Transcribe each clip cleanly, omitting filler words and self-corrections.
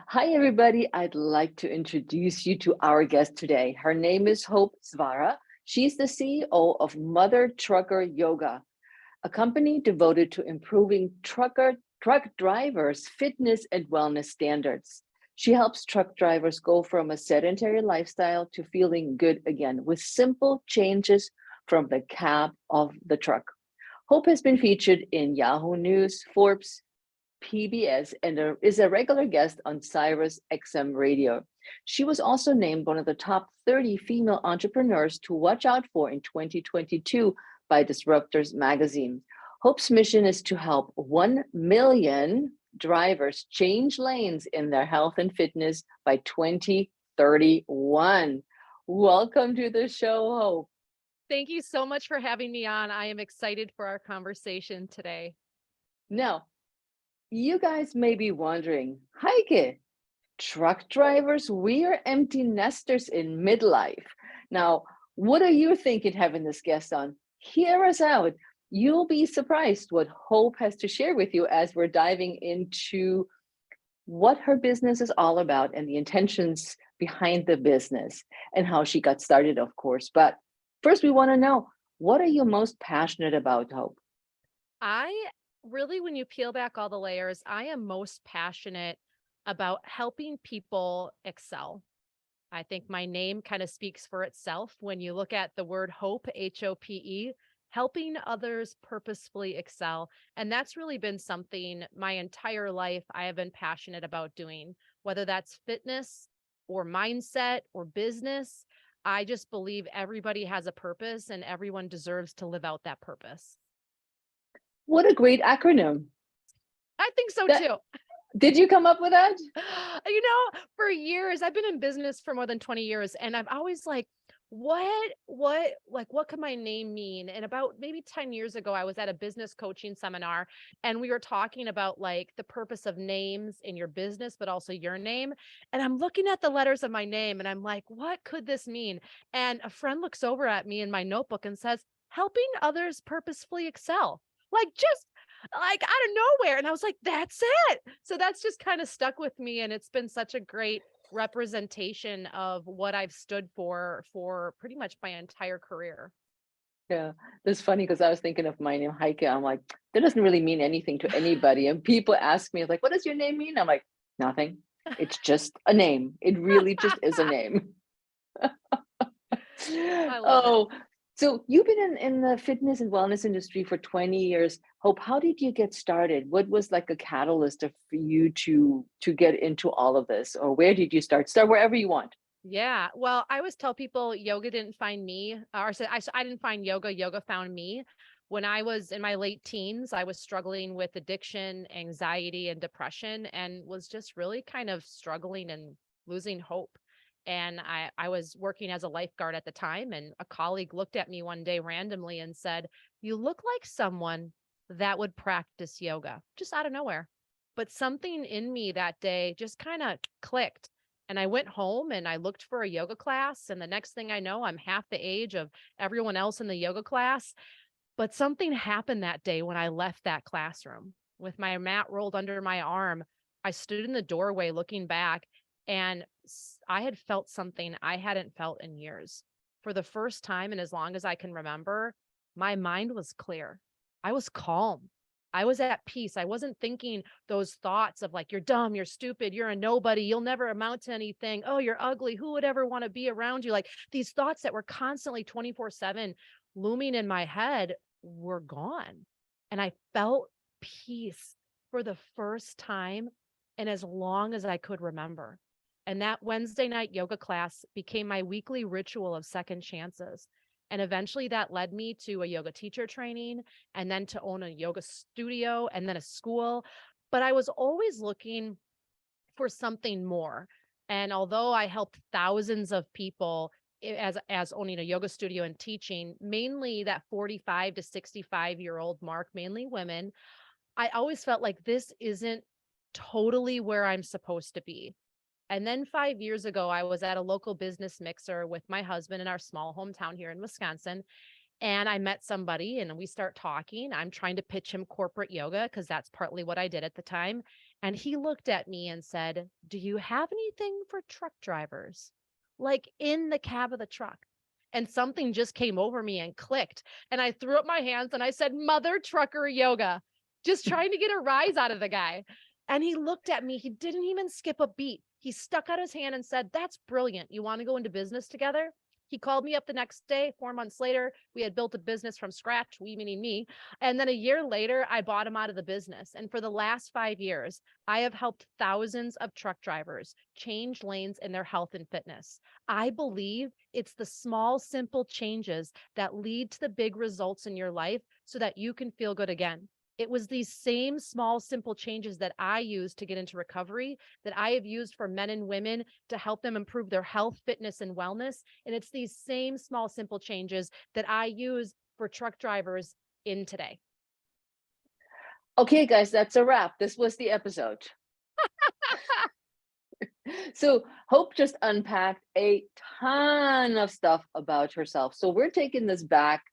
Hi, everybody. I'd like to introduce you to our guest today. Her name is Hope Zvara. She's the CEO of Mother Trucker Yoga, a company devoted to improving truck drivers' fitness and wellness standards. She helps truck drivers go from a sedentary lifestyle to feeling good again with simple changes from the cab of the truck. Hope has been featured in Yahoo News, Forbes, PBS, and is a regular guest on Cyrus XM Radio. She was also named one of the top 30 female entrepreneurs to watch out for in 2022 by Disruptors magazine. Hope's mission is to help 1 million drivers change lanes in their health and fitness by 2031. Welcome to the show, Hope. Thank you so much for having me on. I am excited for our conversation today. Now, you guys may be wondering, Heike, truck drivers, we are empty nesters in midlife. Now, what are you thinking having this guest on? Hear us out. You'll be surprised what Hope has to share with you as we're diving into what her business is all about and the intentions behind the business and how she got started, of course. But first, we want to know, what are you most passionate about, Hope? When you peel back all the layers, I am most passionate about helping people excel. I think my name kind of speaks for itself. When you look at the word hope, HOPE, helping others purposefully excel. And that's really been something my entire life I have been passionate about doing, whether that's fitness or mindset or business. I just believe everybody has a purpose and everyone deserves to live out that purpose. What a great acronym. I think so too. Did you come up with that? For years, I've been in business for more than 20 years, and I've always what could my name mean? And about maybe 10 years ago, I was at a business coaching seminar, and we were talking about the purpose of names in your business, but also your name. And I'm looking at the letters of my name, and I'm like, what could this mean? And a friend looks over at me in my notebook and says, helping others purposefully excel. Just out of nowhere. And I was like, that's it. So that's just kind of stuck with me. And it's been such a great representation of what I've stood for pretty much my entire career. Yeah, that's funny because I was thinking of my name, Heike. I'm like, that doesn't really mean anything to anybody. And people ask me, like, what does your name mean? I'm like, nothing. It's just a name. It really just is a name. I love it. So you've been in the fitness and wellness industry for 20 years. Hope, how did you get started? What was like a catalyst for you to get into all of this? Or where did you start? Start wherever you want. Yeah. Well, I always tell people yoga didn't find me, or I didn't find yoga. Yoga found me. When I was in my late teens, I was struggling with addiction, anxiety, and depression, and was just really kind of struggling and losing hope. And I was working as a lifeguard at the time, and a colleague looked at me one day randomly and said, "You look like someone that would practice yoga," just out of nowhere. But something in me that day just kind of clicked. And I went home and I looked for a yoga class. And the next thing I know, I'm half the age of everyone else in the yoga class. But something happened that day when I left that classroom with my mat rolled under my arm. I stood in the doorway looking back, and I had felt something I hadn't felt in years. For the first time, and as long as I can remember, my mind was clear. I was calm. I was at peace. I wasn't thinking those thoughts of you're dumb, you're stupid, you're a nobody, you'll never amount to anything. Oh, you're ugly. Who would ever want to be around you? These thoughts that were constantly 24/7 looming in my head were gone. And I felt peace for the first time and as long as I could remember. And that Wednesday night yoga class became my weekly ritual of second chances. And eventually that led me to a yoga teacher training, and then to own a yoga studio and then a school. But I was always looking for something more. And although I helped thousands of people as owning a yoga studio and teaching, mainly that 45 to 65-year-old mark, mainly women, I always felt like this isn't totally where I'm supposed to be. And then 5 years ago, I was at a local business mixer with my husband in our small hometown here in Wisconsin. And I met somebody and we start talking. I'm trying to pitch him corporate yoga because that's partly what I did at the time. And he looked at me and said, "Do you have anything for truck drivers?" Like in the cab of the truck. And something just came over me and clicked. And I threw up my hands and I said, "Mother trucker yoga," just trying to get a rise out of the guy. And he looked at me. He didn't even skip a beat. He stuck out his hand and said, "That's brilliant. You want to go into business together?" He called me up the next day. 4 months later, we had built a business from scratch, we meaning me. And then a year later, I bought him out of the business. And for the last 5 years, I have helped thousands of truck drivers change lanes in their health and fitness. I believe it's the small, simple changes that lead to the big results in your life so that you can feel good again. It was these same small, simple changes that I used to get into recovery that I have used for men and women to help them improve their health, fitness, and wellness. And it's these same small, simple changes that I use for truck drivers in today. Okay, guys, that's a wrap. This was the episode. So Hope just unpacked a ton of stuff about herself. So we're taking this back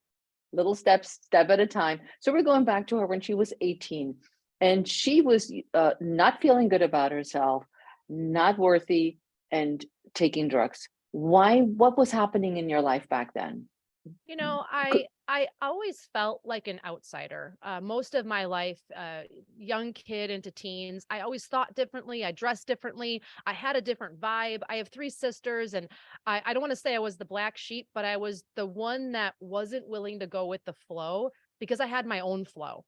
little steps, step at a time. So we're going back to her when she was 18 and she was not feeling good about herself, not worthy, and taking drugs. Why? What was happening in your life back then? You know, Could- I always felt like an outsider. Most of my life, young kid into teens, I always thought differently. I dressed differently. I had a different vibe. I have 3 sisters, and I don't want to say I was the black sheep, but I was the one that wasn't willing to go with the flow because I had my own flow.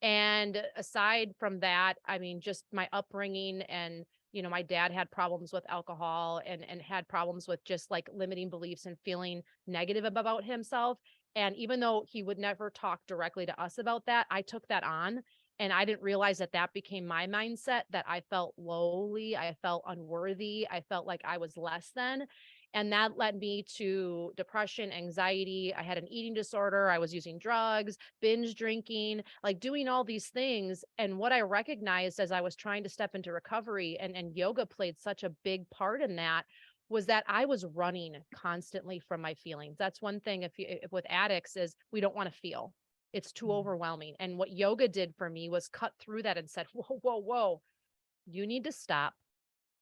And aside from that, I mean, just my upbringing and my dad had problems with alcohol and had problems with just like limiting beliefs and feeling negative about himself. And even though he would never talk directly to us about that, I took that on. And I didn't realize that that became my mindset, that I felt lowly, I felt unworthy, I felt like I was less than. And that led me to depression, anxiety. I had an eating disorder. I was using drugs, binge drinking, like doing all these things. And what I recognized as I was trying to step into recovery, and yoga played such a big part in that, was that I was running constantly from my feelings. That's one thing if with addicts is we don't want to feel. It's too overwhelming. And what yoga did for me was cut through that and said, "Whoa, whoa, whoa, you need to stop.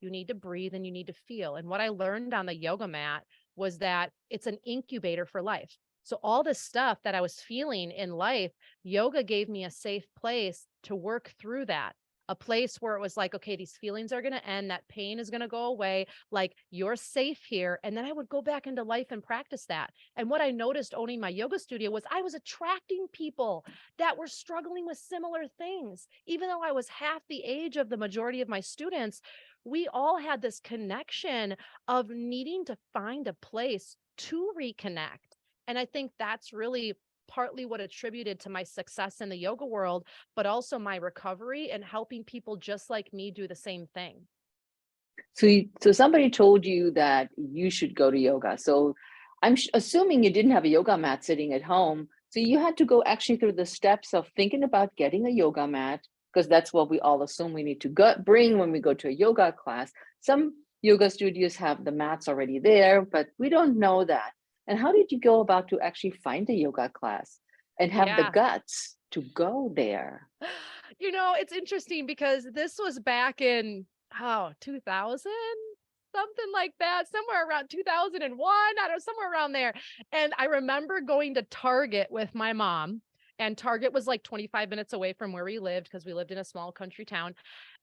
You need to breathe and you need to feel." And what I learned on the yoga mat was that it's an incubator for life. So all this stuff that I was feeling in life, yoga gave me a safe place to work through that. A place where it was like, okay, these feelings are going to end. That pain is going to go away. Like, you're safe here. And then I would go back into life and practice that. And what I noticed owning my yoga studio was I was attracting people that were struggling with similar things. Even though I was half the age of the majority of my students, we all had this connection of needing to find a place to reconnect. And I think that's really partly what attributed to my success in the yoga world, but also my recovery and helping people just like me do the same thing. so somebody told you that you should go to yoga. So I'm assuming you didn't have a yoga mat sitting at home. So you had to go actually through the steps of thinking about getting a yoga mat, because that's what we all assume we need to bring when we go to a yoga class. Some yoga studios have the mats already there, but we don't know that. And how did you go about to actually find a yoga class and have the Yeah. guts to go there? It's interesting because this was back in 2000, something like that, somewhere around 2001, I don't know, somewhere around there. And I remember going to Target with my mom, and Target was like 25 minutes away from where we lived because we lived in a small country town.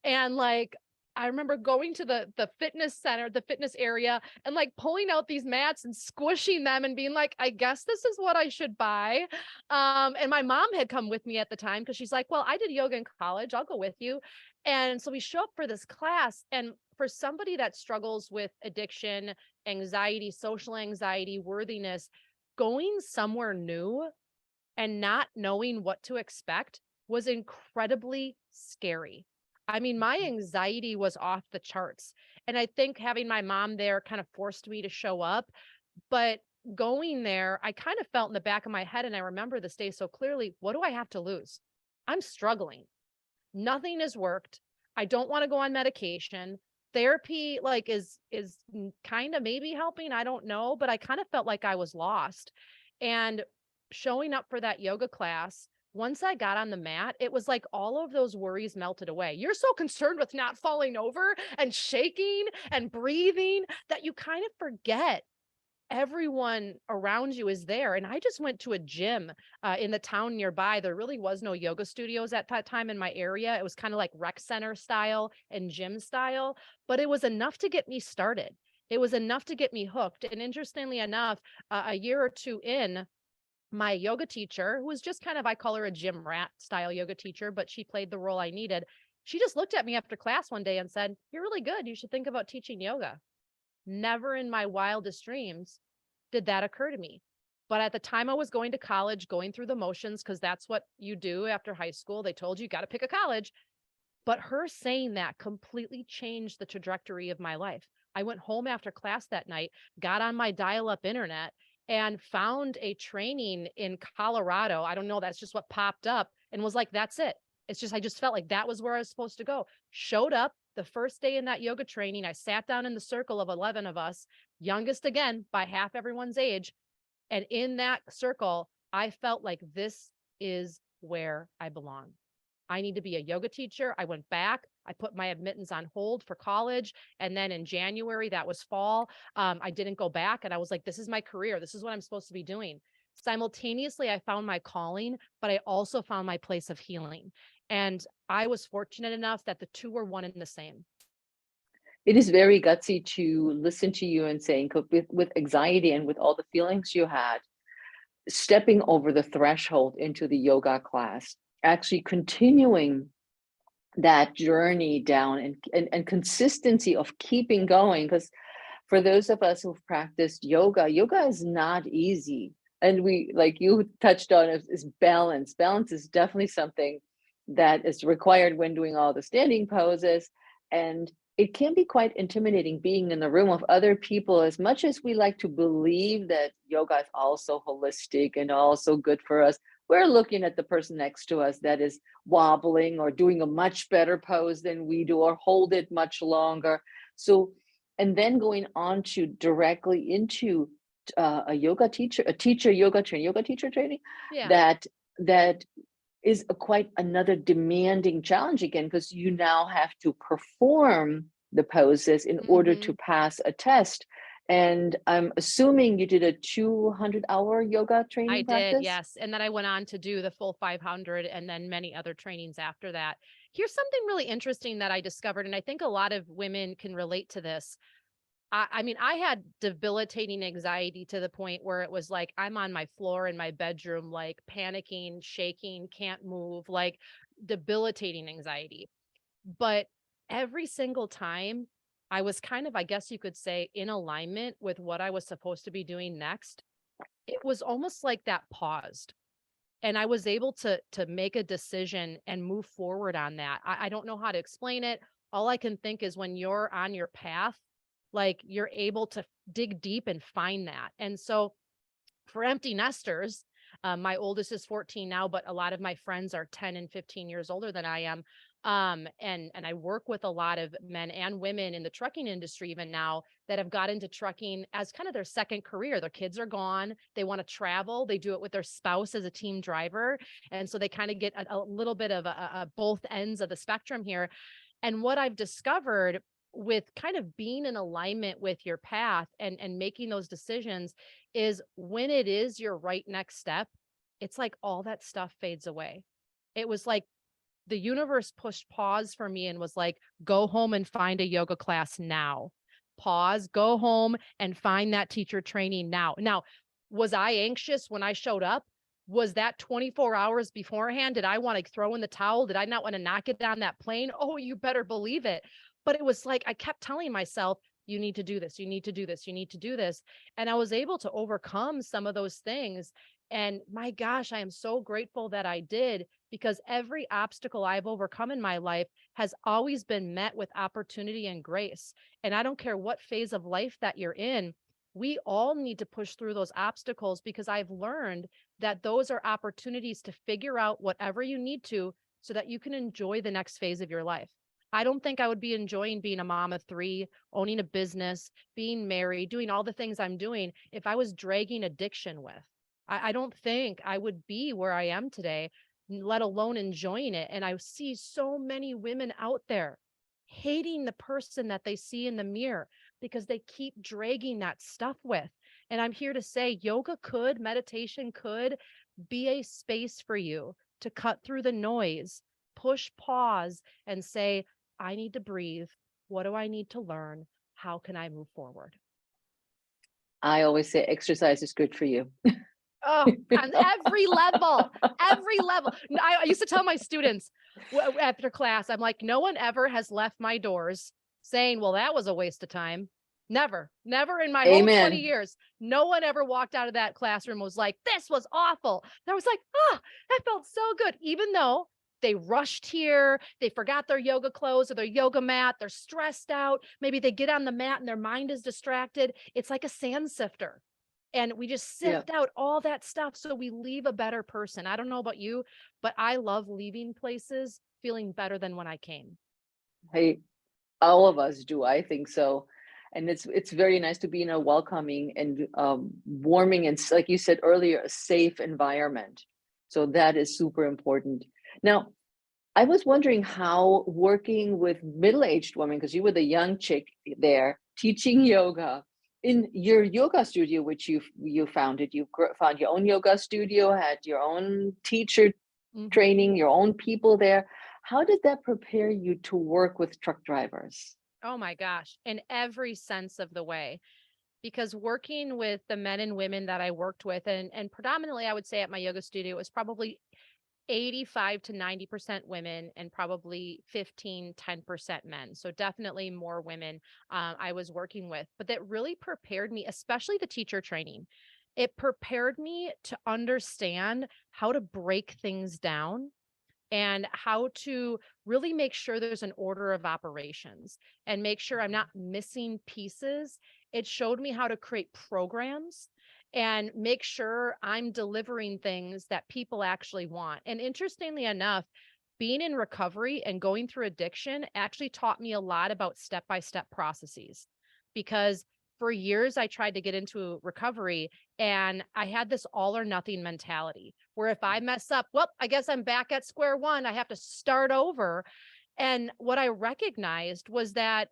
And like, I remember going to the fitness center, the fitness area, and like pulling out these mats and squishing them and being like, I guess this is what I should buy. And my mom had come with me at the time because she's like, well, I did yoga in college. I'll go with you. And so we show up for this class. And for somebody that struggles with addiction, anxiety, social anxiety, worthiness, going somewhere new and not knowing what to expect was incredibly scary. I mean, my anxiety was off the charts. And I think having my mom there kind of forced me to show up. But going there, I kind of felt in the back of my head, and I remember this day so clearly, what do I have to lose? I'm struggling. Nothing has worked. I don't want to go on medication. Therapy like is kind of maybe helping, I don't know, but I kind of felt like I was lost. And showing up for that yoga class, once I got on the mat, it was like all of those worries melted away. You're so concerned with not falling over and shaking and breathing that you kind of forget everyone around you is there. And I just went to a gym in the town nearby. There really was no yoga studios at that time in my area. It was kind of like rec center style and gym style, but it was enough to get me started. It was enough to get me hooked. And interestingly enough, a year or two in, my yoga teacher, who was just kind of, I call her a gym rat style yoga teacher, but she played the role I needed. She just looked at me after class one day and said, "You're really good. You should think about teaching yoga." Never in my wildest dreams did that occur to me. But at the time I was going to college, going through the motions, because that's what you do after high school. They told you got to pick a college. But her saying that completely changed the trajectory of my life. I went home after class that night, got on my dial up internet, and found a training in Colorado. I don't know, that's just what popped up, and was like, that's it. It's just, I just felt like that was where I was supposed to go. Showed up the first day in that yoga training. I sat down in the circle of 11 of us, youngest again by half everyone's age. And in that circle, I felt like this is where I belong. I need to be a yoga teacher. I went back. I put my admittance on hold for college. And then in January, that was fall, I didn't go back. And I was like, this is my career. This is what I'm supposed to be doing. Simultaneously, I found my calling, but I also found my place of healing. And I was fortunate enough that the two were one and the same. It is very gutsy to listen to you and saying, with anxiety and with all the feelings you had, stepping over the threshold into the yoga class, actually continuing that journey down, and consistency of keeping going. Because for those of us who've practiced yoga, yoga is not easy. And we, like you touched on, is balance. Balance is definitely something that is required when doing all the standing poses. And it can be quite intimidating being in the room of other people. As much as we like to believe that yoga is also holistic and also good for us, we're looking at the person next to us that is wobbling or doing a much better pose than we do, or hold it much longer. So, and then going on to directly into a teacher yoga teacher training, Yeah. that is quite another demanding challenge again, because you now have to perform the poses in order to Hmm. pass a test. And I'm assuming you did a 200-hour yoga I training did, practice. yes. And then I went on to do the full 500 and then many other trainings after that. Here's something really interesting that I discovered, and I think a lot of women can relate to this. I mean, I had debilitating anxiety to the point where it was like I'm on my floor in my bedroom, like panicking, shaking, can't move, like debilitating anxiety. But every single time I was kind of, I guess you could say, in alignment with what I was supposed to be doing next. It was almost like that paused, and I was able to make a decision and move forward on that. I don't know how to explain it. All I can think is when you're on your path, like you're able to dig deep and find that. And so for empty nesters, my oldest is 14 now, but a lot of my friends are 10 and 15 years older than I am. And I work with a lot of men and women in the trucking industry even now that have got into trucking as kind of their second career. Their kids are gone. They want to travel. They do it with their spouse as a team driver. And so they kind of get a little bit of a both ends of the spectrum here. And what I've discovered with kind of being in alignment with your path and making those decisions is when it is your right next step, it's like all that stuff fades away. It was like the universe pushed pause for me and was like, go home and find a yoga class now. Pause, go home and find that teacher training now. Now, was I anxious when I showed up? Was that 24 hours beforehand? Did I want to throw in the towel? Did I not want to knock it down that plane? Oh, you better believe it. But it was like I kept telling myself, you need to do this, you need to do this, you need to do this. And I was able to overcome some of those things. And my gosh, I am so grateful that I did, because every obstacle I've overcome in my life has always been met with opportunity and grace. And I don't care what phase of life that you're in, we all need to push through those obstacles, because I've learned that those are opportunities to figure out whatever you need to so that you can enjoy the next phase of your life. I don't think I would be enjoying being a mom of three, owning a business, being married, doing all the things I'm doing if I was dragging addiction with. I don't think I would be where I am today, let alone enjoying it. And I see so many women out there hating the person that they see in the mirror because they keep dragging that stuff with. And I'm here to say meditation could be a space for you to cut through the noise, push pause, and say, I need to breathe. What do I need to learn? How can I move forward? I always say exercise is good for you. Oh, on every level, every level. I used to tell my students after class, I'm like, no one ever has left my doors saying, well, that was a waste of time. Never, never in my whole 20 Amen. years. No one ever walked out of that classroom was like, this was awful. And I was like, oh, that felt so good. Even though they rushed here, they forgot their yoga clothes or their yoga mat, they're stressed out. Maybe they get on the mat and their mind is distracted. It's like a sand sifter. And we just Yeah. sift out all that stuff so we leave a better person. I don't know about you, but I love leaving places feeling better than when I came. Hey, all of us do. I think so. And it's very nice to be in a welcoming and warming and, like you said earlier, a safe environment. So that is super important. Now, I was wondering how working with middle-aged women, because you were the young chick there teaching yoga in your yoga studio, which you founded. You found your own yoga studio, had your own teacher training, your own people there. How did that prepare you to work with truck drivers? Oh my gosh, in every sense of the way. Because working with the men and women that I worked with, and predominantly I would say at my yoga studio, it was probably 85 to 90% women and probably 10% men. So definitely more women I was working with, but that really prepared me, especially the teacher training. It prepared me to understand how to break things down and how to really make sure there's an order of operations and make sure I'm not missing pieces. It showed me how to create programs and make sure I'm delivering things that people actually want. And interestingly enough, being in recovery and going through addiction actually taught me a lot about step-by-step processes because for years I tried to get into recovery and I had this all or nothing mentality where if I mess up, well, I guess I'm back at square one. I have to start over. And what I recognized was that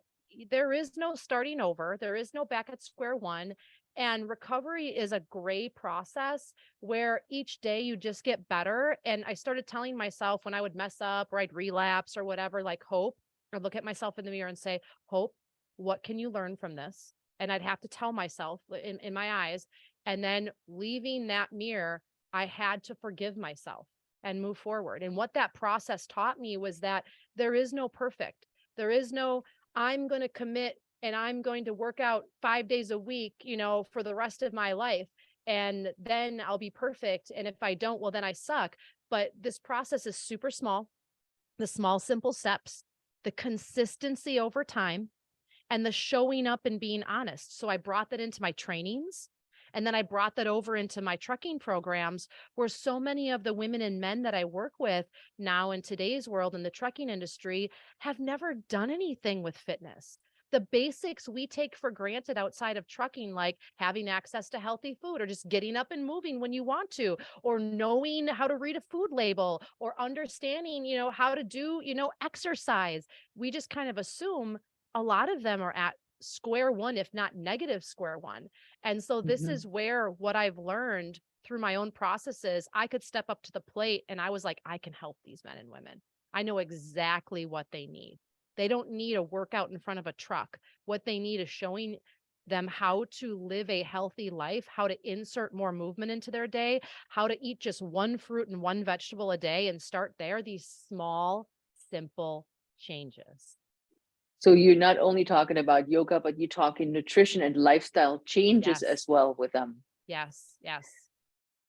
there is no starting over, there is no back at square one. And recovery is a gray process where each day you just get better. And I started telling myself when I would mess up or I'd relapse or whatever, like Hope, or look at myself in the mirror and say, Hope, what can you learn from this? And I'd have to tell myself in my eyes. And then leaving that mirror, I had to forgive myself and move forward. And what that process taught me was that there is no perfect. There is no, I'm going to commit and I'm going to work out 5 days a week, for the rest of my life. And then I'll be perfect. And if I don't, well, then I suck. But this process is super small, the small, simple steps, the consistency over time, and the showing up and being honest. So I brought that into my trainings. And then I brought that over into my trucking programs where so many of the women and men that I work with now in today's world in the trucking industry have never done anything with fitness. The basics we take for granted outside of trucking, like having access to healthy food or just getting up and moving when you want to, or knowing how to read a food label or understanding, how to do, exercise. We just kind of assume a lot of them are at square one, if not negative square one. And so this Mhm. is where what I've learned through my own processes, I could step up to the plate and I was like, I can help these men and women. I know exactly what they need. They don't need a workout in front of a truck. What they need is showing them how to live a healthy life, how to insert more movement into their day, how to eat just one fruit and one vegetable a day and start there. These small, simple changes. So you're not only talking about yoga, but you're talking nutrition and lifestyle changes Yes. as well with them, Yes. Yes.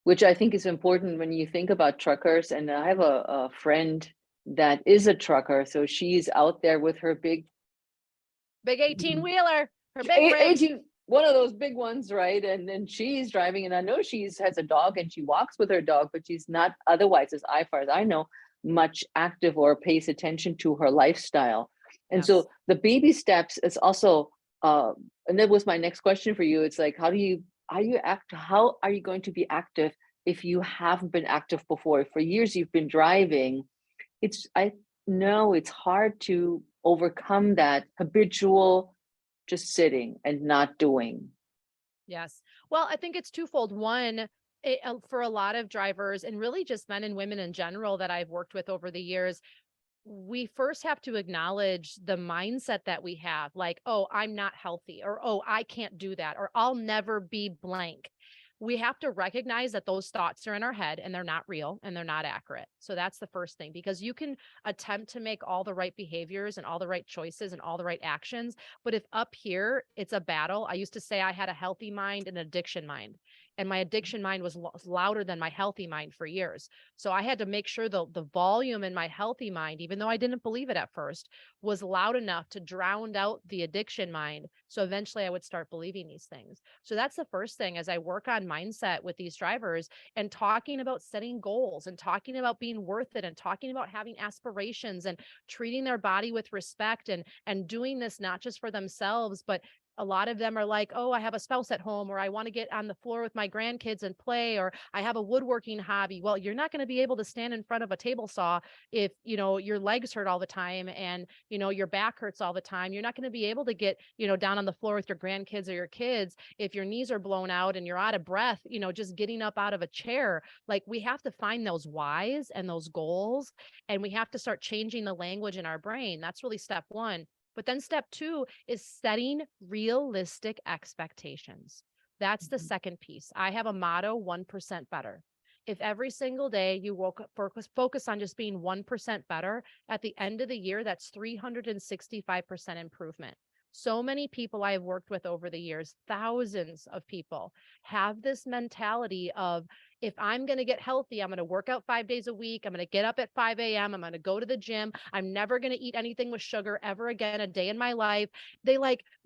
which I think is important when you think about truckers. And I have a friend that is a trucker. So she's out there with her big Big 18 wheeler, her big rig. 18, one of those big ones, right? And then she's driving, and I know she's has a dog and she walks with her dog, but she's not otherwise, as far as I know, much active or pays attention to her lifestyle. And Yes. so the baby steps is also, and that was my next question for you. It's like, how do you how are you going to be active if you haven't been active before? For years you've been driving. I know it's hard to overcome that habitual just sitting and not doing. Yes. Well, I think it's twofold. One, for a lot of drivers and really just men and women in general that I've worked with over the years, we first have to acknowledge the mindset that we have, like, oh, I'm not healthy, or oh, I can't do that, or I'll never be blank. We have to recognize that those thoughts are in our head and they're not real and they're not accurate. So that's the first thing, because you can attempt to make all the right behaviors and all the right choices and all the right actions. But if up here it's a battle, I used to say I had a healthy mind and an addiction mind. And my addiction mind was louder than my healthy mind for years. So I had to make sure the volume in my healthy mind, even though I didn't believe it at first, was loud enough to drown out the addiction mind. So eventually I would start believing these things. So that's the first thing as I work on mindset with these drivers and talking about setting goals and talking about being worth it and talking about having aspirations and treating their body with respect and doing this not just for themselves, but a lot of them are like, oh, I have a spouse at home, or I want to get on the floor with my grandkids and play, or I have a woodworking hobby. Well, you're not going to be able to stand in front of a table saw if, your legs hurt all the time and, your back hurts all the time. You're not going to be able to get, down on the floor with your grandkids or your kids if your knees are blown out and you're out of breath, just getting up out of a chair. Like, we have to find those whys and those goals, and we have to start changing the language in our brain. That's really step one. But then step two is setting realistic expectations. That's the Mhm. second piece. I have a motto, 1% better. If every single day you woke up, focus on just being 1% better, at the end of the year, that's 365% improvement. So many people I have worked with over the years, thousands of people, have this mentality of, if I'm going to get healthy, I'm going to work out 5 days a week. I'm going to get up at 5 a.m. I'm going to go to the gym. I'm never going to eat anything with sugar ever again a day in my life. They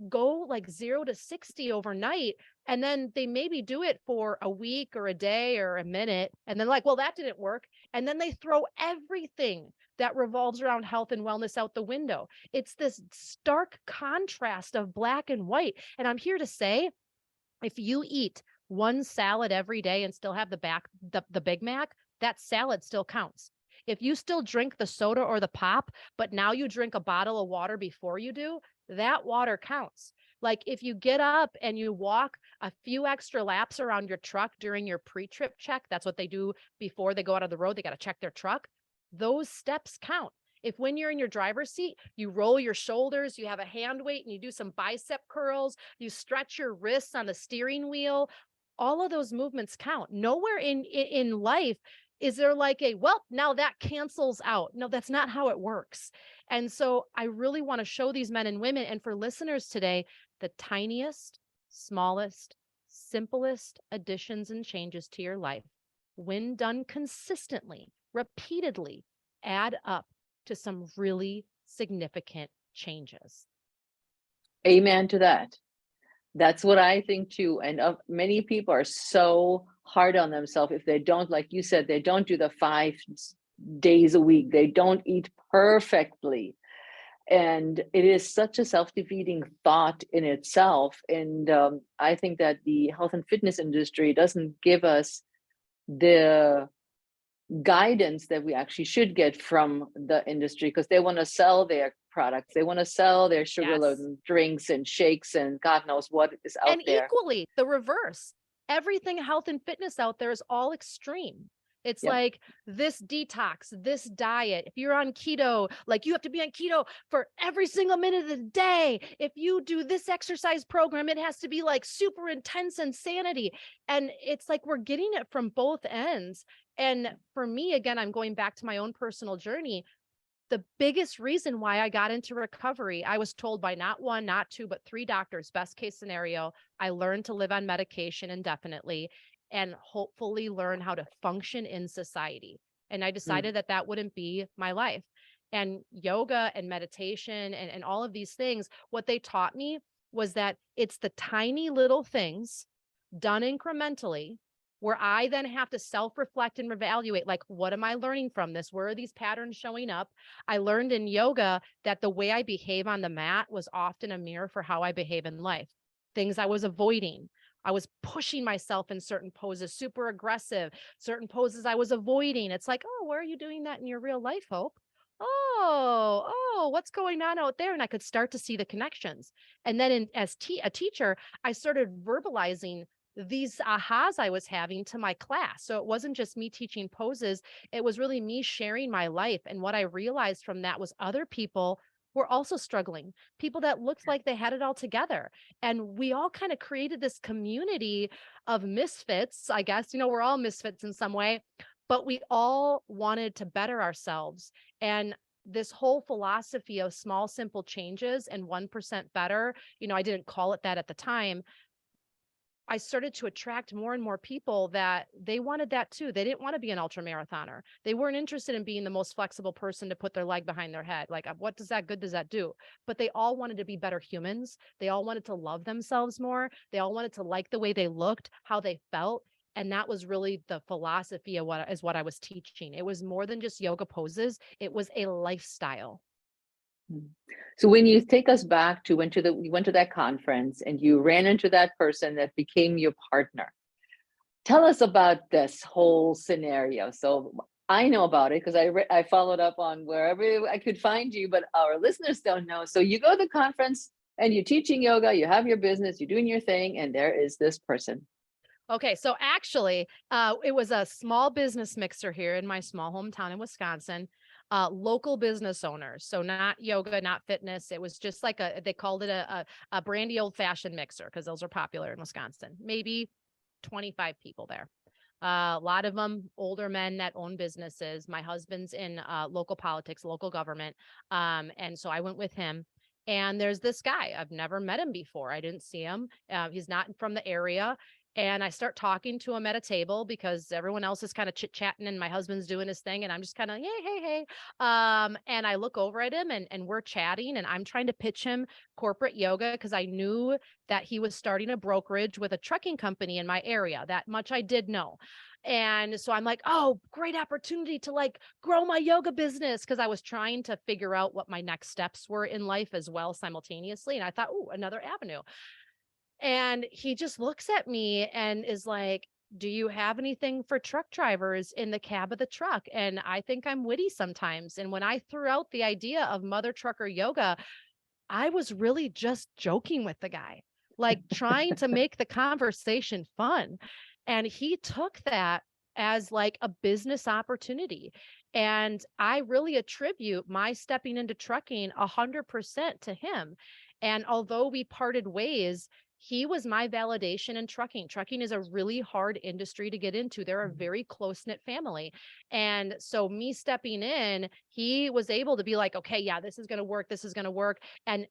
go 0 to 60 overnight. And then they maybe do it for a week or a day or a minute. And then well, that didn't work. And then they throw everything that revolves around health and wellness out the window. It's this stark contrast of black and white. And I'm here to say, if you eat one salad every day and still have the Big Mac, that salad still counts. If you still drink the soda or the pop, but now you drink a bottle of water before you do, that water counts. Like, if you get up and you walk a few extra laps around your truck during your pre-trip check, that's what they do before they go out of the road. They got to check their truck. Those steps count. If when you're in your driver's seat, you roll your shoulders, you have a hand weight and you do some bicep curls, you stretch your wrists on the steering wheel, all of those movements count. Nowhere in life is there well, now that cancels out. No, that's not how it works. And so I really want to show these men and women, and for listeners today, the tiniest, smallest, simplest additions and changes to your life, when done consistently, repeatedly, add up to some really significant changes. Amen to that. That's what I think too. And many people are so hard on themselves if they don't, like you said, they don't do the 5 days a week. They don't eat perfectly. And it is such a self-defeating thought in itself. And I think that the health and fitness industry doesn't give us the guidance that we actually should get from the industry, because they want to sell their products. They want to sell their Yes. sugar-loaded drinks and shakes and God knows what is out And there. equally, the reverse. Everything health and fitness out there is all extreme. It's Yep. like this detox, this diet. If you're on keto, you have to be on keto for every single minute of the day. If you do this exercise program, it has to be super intense insanity. And it's like we're getting it from both ends. And for me, again, I'm going back to my own personal journey. The biggest reason why I got into recovery, I was told by not one, not two, but three doctors, best case scenario, I learned to live on medication indefinitely and hopefully learn how to function in society. And I Mm. decided that that wouldn't be my life. And yoga and meditation and all of these things, what they taught me was that it's the tiny little things done incrementally, where I then have to self-reflect and evaluate, what am I learning from this? Where are these patterns showing up? I learned in yoga that the way I behave on the mat was often a mirror for how I behave in life. Things I was avoiding, I was pushing myself in certain poses, super aggressive, certain poses I was avoiding. It's like, oh, where are you doing that in your real life, Hope? Oh, what's going on out there? And I could start to see the connections. And then as a teacher, I started verbalizing these ahas I was having to my class. So it wasn't just me teaching poses, it was really me sharing my life. And what I realized from that was other people were also struggling, people that looked like they had it all together. And we all kind of created this community of misfits, I guess. We're all misfits in some way, but we all wanted to better ourselves. And this whole philosophy of small, simple changes and 1% better, I didn't call it that at the time. I started to attract more and more people that they wanted that too. They didn't want to be an ultra marathoner. They weren't interested in being the most flexible person to put their leg behind their head. Like, what good does that do? But they all wanted to be better humans. They all wanted to love themselves more. They all wanted to like the way they looked, how they felt. And that was really the philosophy of what I was teaching. It was more than just yoga poses. It was a lifestyle. Mm. So when you take us back to you went to that conference and you ran into that person that became your partner. Tell us about this whole scenario. So I know about it because I followed up on wherever I could find you, but our listeners don't know. So you go to the conference and you're teaching yoga, you have your business, you're doing your thing, and there is this person. Okay, so actually, it was a small business mixer here in my small hometown in Wisconsin, local business owners. So not yoga, not fitness. It was just like they called it a brandy old fashioned mixer because those are popular in Wisconsin. Maybe 25 people there. A lot of them older men that own businesses. My husband's in local politics, local government. And so I went with him. And there's this guy. I've never met him before. I didn't see him. He's not from the area. And I start talking to him at a table because everyone else is kind of chit chatting and my husband's doing his thing. And I'm just kind of, hey. And I look over at him and we're chatting and I'm trying to pitch him corporate yoga because I knew that he was starting a brokerage with a trucking company in my area. That much I did know. And so I'm like, oh, great opportunity to like grow my yoga business because I was trying to figure out what my next steps were in life as well simultaneously. And I thought, oh, another avenue. And he just looks at me and is like, do you have anything for truck drivers in the cab of the truck? And I think I'm witty sometimes. And when I threw out the idea of mother trucker yoga, I was really just joking with the guy, like trying to make the conversation fun. And he took that as like a business opportunity. And I really attribute my stepping into trucking 100% to him. And although we parted ways, he was my validation in trucking. Trucking is a really hard industry to get into. They're a very close knit family. And so, me stepping in, he was able to be like, okay, yeah, this is going to work. This is going to work. And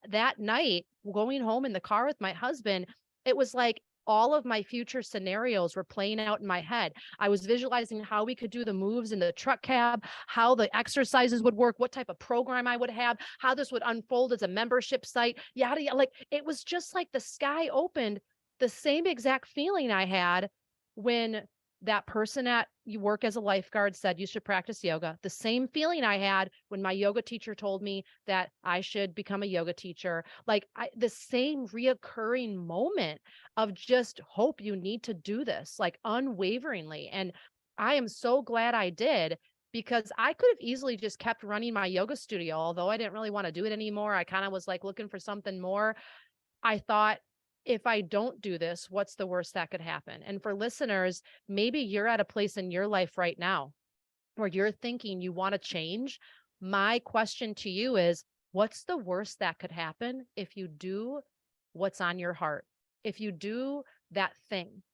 that night, going home in the car with my husband, it was like all of my future scenarios were playing out in my head. I was visualizing how we could do the moves in the truck cab, how the exercises would work, what type of program I would have, how this would unfold as a membership site, yada, yada. Like it was just like the sky opened, the same exact feeling I had when that person at you work as a lifeguard said you should practice yoga. The same feeling I had when my yoga teacher told me that I should become a yoga teacher. Like the same reoccurring moment of just hope you need to do this, like unwaveringly. And I am so glad I did because I could have easily just kept running my yoga studio, although I didn't really want to do it anymore. I kind of was like looking for something more. I thought, if I don't do this, what's the worst that could happen? And for listeners, maybe you're at a place in your life right now where you're thinking you want to change. My question to you is, what's the worst that could happen if you do what's on your heart? If you do that thing,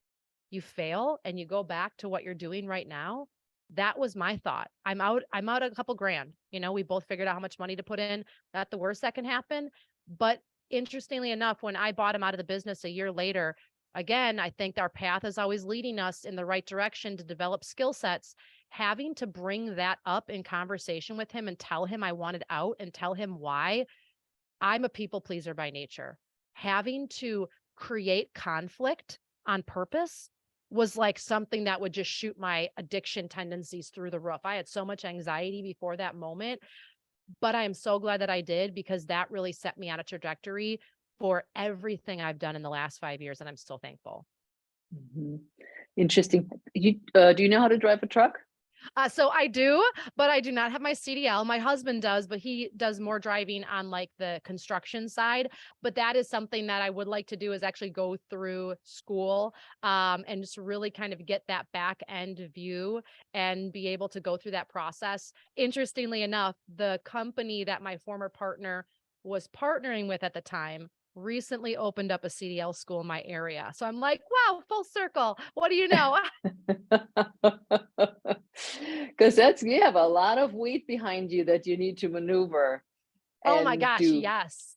you fail and you go back to what you're doing right now. That was my thought. I'm out a couple grand. We both figured out how much money to put in. That's the worst that can happen. But interestingly enough, when I bought him out of the business a year later, again, I think our path is always leading us in the right direction to develop skill sets. Having to bring that up in conversation with him and tell him I wanted out and tell him why. I'm a people pleaser by nature. Having to create conflict on purpose was like something that would just shoot my addiction tendencies through the roof. I had so much anxiety before that moment, but I am so glad that I did because that really set me on a trajectory for everything I've done in the last 5 years. And I'm so thankful. Mhm. Interesting. Do you know how to drive a truck? So I do, but I do not have my CDL. My husband does, but he does more driving on like the construction side. But that is something that I would like to do, is actually go through school, and just really kind of get that back end view and be able to go through that process. Interestingly enough, the company that my former partner was partnering with at the time recently opened up a CDL school in my area. So I'm like, wow, full circle. What do you know? Because you have a lot of weight behind you that you need to maneuver Oh my and gosh, do. yes.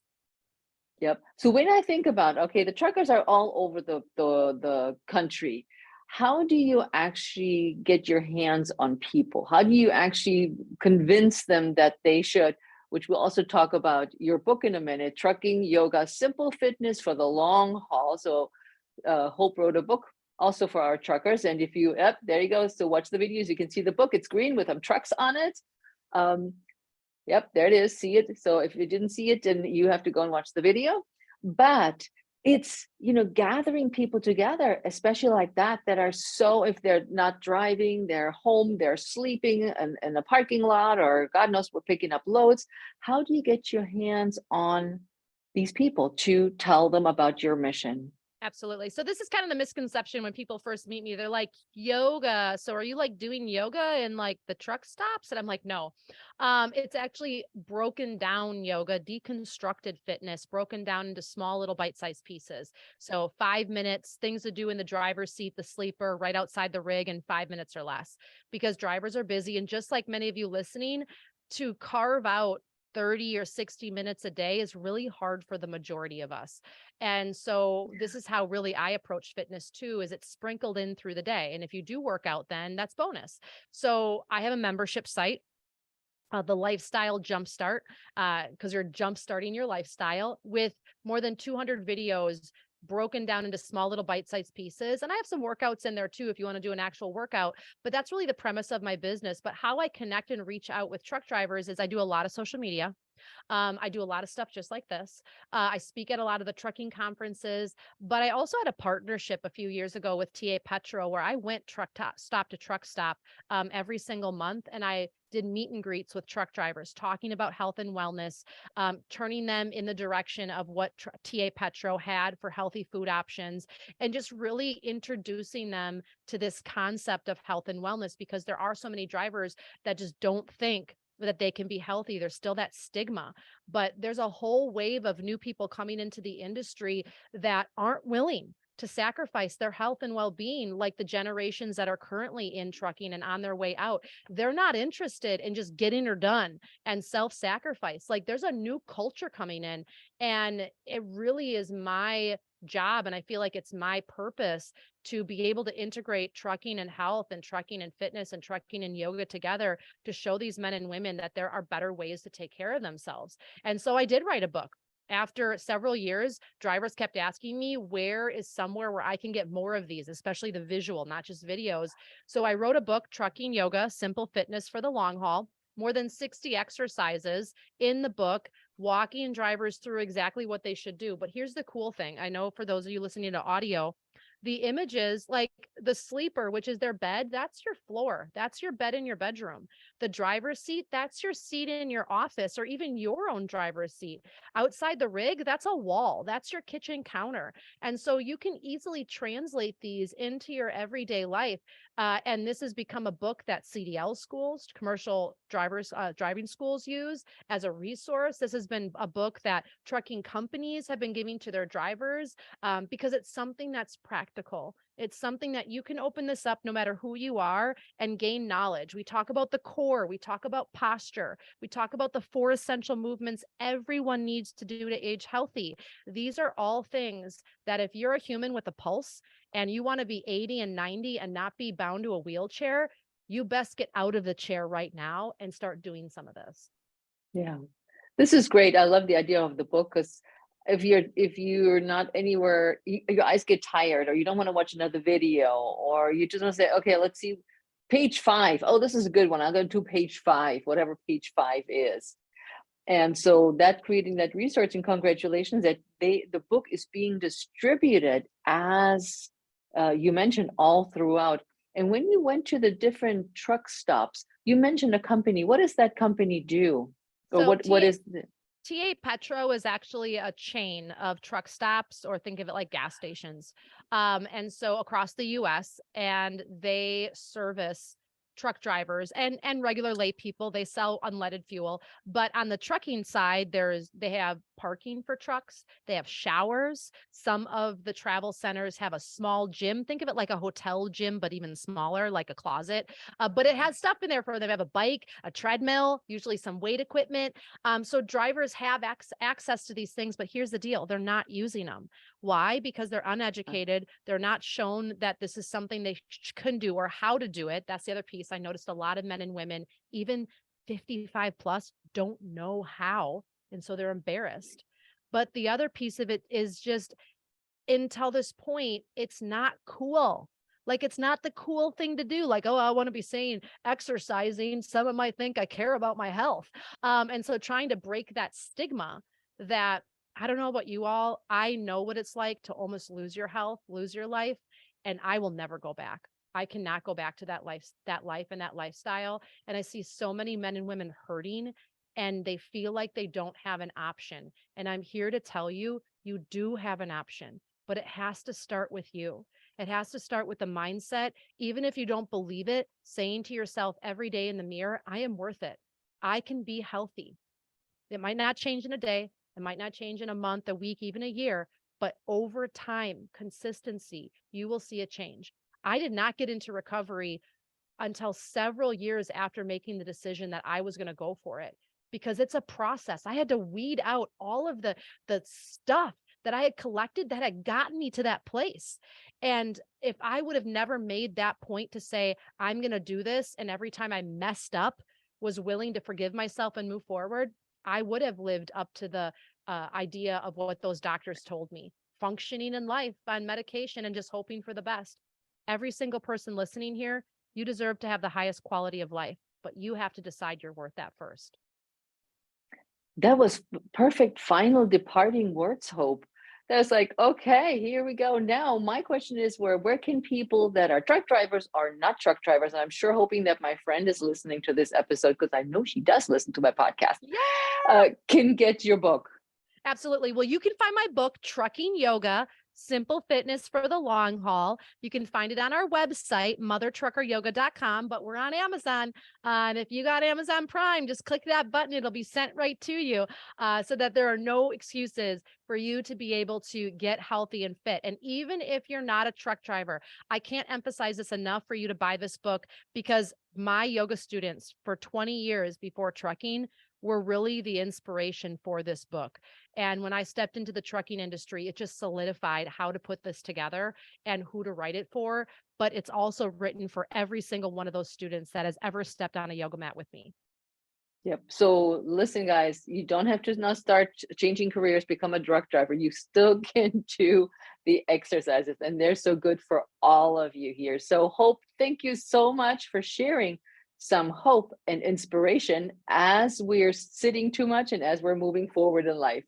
Yep. So when I think about, okay, the truckers are all over the country. How do you actually get your hands on people? How do you actually convince them that they should, which we'll also talk about your book in a minute, Trucking Yoga, Simple Fitness for the Long Haul. So Hope wrote a book also for our truckers. And if you, yep, there you go. So watch the videos. You can see the book. It's green with some trucks on it. Um, Yep, there it is. See it. So if you didn't see it, then you have to go and watch the video. But it's, gathering people together, especially like that are so, if they're not driving, they're home, they're sleeping in a parking lot, or God knows we're picking up loads. How do you get your hands on these people to tell them about your mission? Absolutely. So this is kind of the misconception when people first meet me. They're like, yoga. So are you like doing yoga in like the truck stops? And I'm like, no. It's actually broken down yoga, deconstructed fitness, broken down into small little bite-sized pieces. So 5 minutes, things to do in the driver's seat, the sleeper, right outside the rig, in 5 minutes or less. Because drivers are busy. And just like many of you listening, to carve out 30 or 60 minutes a day is really hard for the majority of us. And so this is how really I approach fitness too, is it's sprinkled in through the day. And if you do work out, then that's bonus. So I have a membership site, the Lifestyle Jumpstart, because you're jumpstarting your lifestyle with more than 200 videos broken down into small little bite-sized pieces. And I have some workouts in there too, if you want to do an actual workout, but that's really the premise of my business. But how I connect and reach out with truck drivers is I do a lot of social media. I do a lot of stuff just like this. I speak at a lot of the trucking conferences, but I also had a partnership a few years ago with TA Petro, where I went stop to truck stop every single month. And I did meet and greets with truck drivers, talking about health and wellness, turning them in the direction of what TA Petro had for healthy food options, and just really introducing them to this concept of health and wellness, because there are so many drivers that just don't think that they can be healthy. There's still that stigma, but there's a whole wave of new people coming into the industry that aren't willing to sacrifice their health and well-being, like the generations that are currently in trucking and on their way out. They're not interested in just getting her done and self-sacrifice. Like, there's a new culture coming in, and it really is my job, and I feel like it's my purpose to be able to integrate trucking and health, and trucking and fitness, and trucking and yoga together, to show these men and women that there are better ways to take care of themselves. And so I did write a book. After several years, drivers kept asking me, where is somewhere where I can get more of these, especially the visual, not just videos. So I wrote a book, Trucking Yoga, Simple Fitness for the Long Haul. More than 60 exercises in the book, walking drivers through exactly what they should do. But here's the cool thing. I know for those of you listening to audio, the images, like the sleeper, which is their bed, that's your floor. That's your bed in your bedroom. The driver's seat, that's your seat in your office, or even your own driver's seat. Outside the rig, that's a wall. That's your kitchen counter. And so you can easily translate these into your everyday life. And this has become a book that CDL schools, commercial driving schools, use as a resource. This has been a book that trucking companies have been giving to their drivers, because it's something that's practical. It's something that you can open this up no matter who you are and gain knowledge. We talk about the core, we talk about posture, we talk about the 4 essential movements everyone needs to do to age healthy. These are all things that if you're a human with a pulse and you want to be 80 and 90 and not be bound to a wheelchair, you best get out of the chair right now and start doing some of this. Yeah, this is great. I love the idea of the book, because if you're not anywhere, your eyes get tired, or you don't want to watch another video, or you just want to say, okay, let's see page 5. Oh, this is a good one. I'll go to page 5, whatever page 5 is. And so that creating that research, and congratulations that the book is being distributed as you mentioned all throughout. And when you went to the different truck stops, you mentioned a company. What does that company do? Or So what is the, TA Petro is actually a chain of truck stops, or think of it like gas stations. And so across the US, and they service truck drivers and regular lay people. They sell unleaded fuel. But on the trucking side, they have parking for trucks, they have showers. Some of the travel centers have a small gym. Think of it like a hotel gym, but even smaller, like a closet. But it has stuff in there for them. They have a bike, a treadmill, usually some weight equipment. So drivers have access to these things, but here's the deal. They're not using them. Why? Because they're uneducated. They're not shown that this is something they can do or how to do it. That's the other piece. I noticed a lot of men and women, even 55 plus, don't know how. And so they're embarrassed. But the other piece of it is just, until this point, it's not cool. Like, it's not the cool thing to do. Like, oh, I want to be saying exercising. Someone might think I care about my health. And so trying to break that stigma that, I don't know about you all, I know what it's like to almost lose your health, lose your life, and I will never go back. I cannot go back to that life and that lifestyle. And I see so many men and women hurting, and they feel like they don't have an option. And I'm here to tell you, you do have an option, but it has to start with you. It has to start with the mindset. Even if you don't believe it, saying to yourself every day in the mirror, I am worth it. I can be healthy. It might not change in a day. It might not change in a month, a week, even a year, but over time, consistency, you will see a change. I did not get into recovery until several years after making the decision that I was going to go for it, because it's a process. I had to weed out all of the stuff that I had collected that had gotten me to that place. And if I would have never made that point to say, I'm going to do this, and every time I messed up was willing to forgive myself and move forward, I would have lived up to the idea of what those doctors told me, functioning in life on medication and just hoping for the best. Every single person listening here, you deserve to have the highest quality of life, but you have to decide you're worth that first. that was perfect final departing words, Hope. That's like, okay, here we go. Now, my question is, where can people that are truck drivers or not truck drivers, and I'm sure hoping that my friend is listening to this episode because I know she does listen to my podcast, can get your book? Absolutely. Well, you can find my book, Trucking Yoga, Simple Fitness for the Long Haul. You can find it on our website, mothertruckeryoga.com, but we're on Amazon. And if you got Amazon Prime, just click that button. It'll be sent right to you, so that there are no excuses for you to be able to get healthy and fit. And even if you're not a truck driver, I can't emphasize this enough for you to buy this book, because my yoga students for 20 years before trucking were really the inspiration for this book. And when I stepped into the trucking industry, it just solidified how to put this together and who to write it for. But it's also written for every single one of those students that has ever stepped on a yoga mat with me. Yep. So listen, guys, you don't have to now start changing careers, become a truck driver. You still can do the exercises, and they're so good for all of you here. So Hope, thank you so much for sharing some hope and inspiration as we're sitting too much and as we're moving forward in life.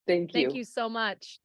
Thank you. Thank you so much.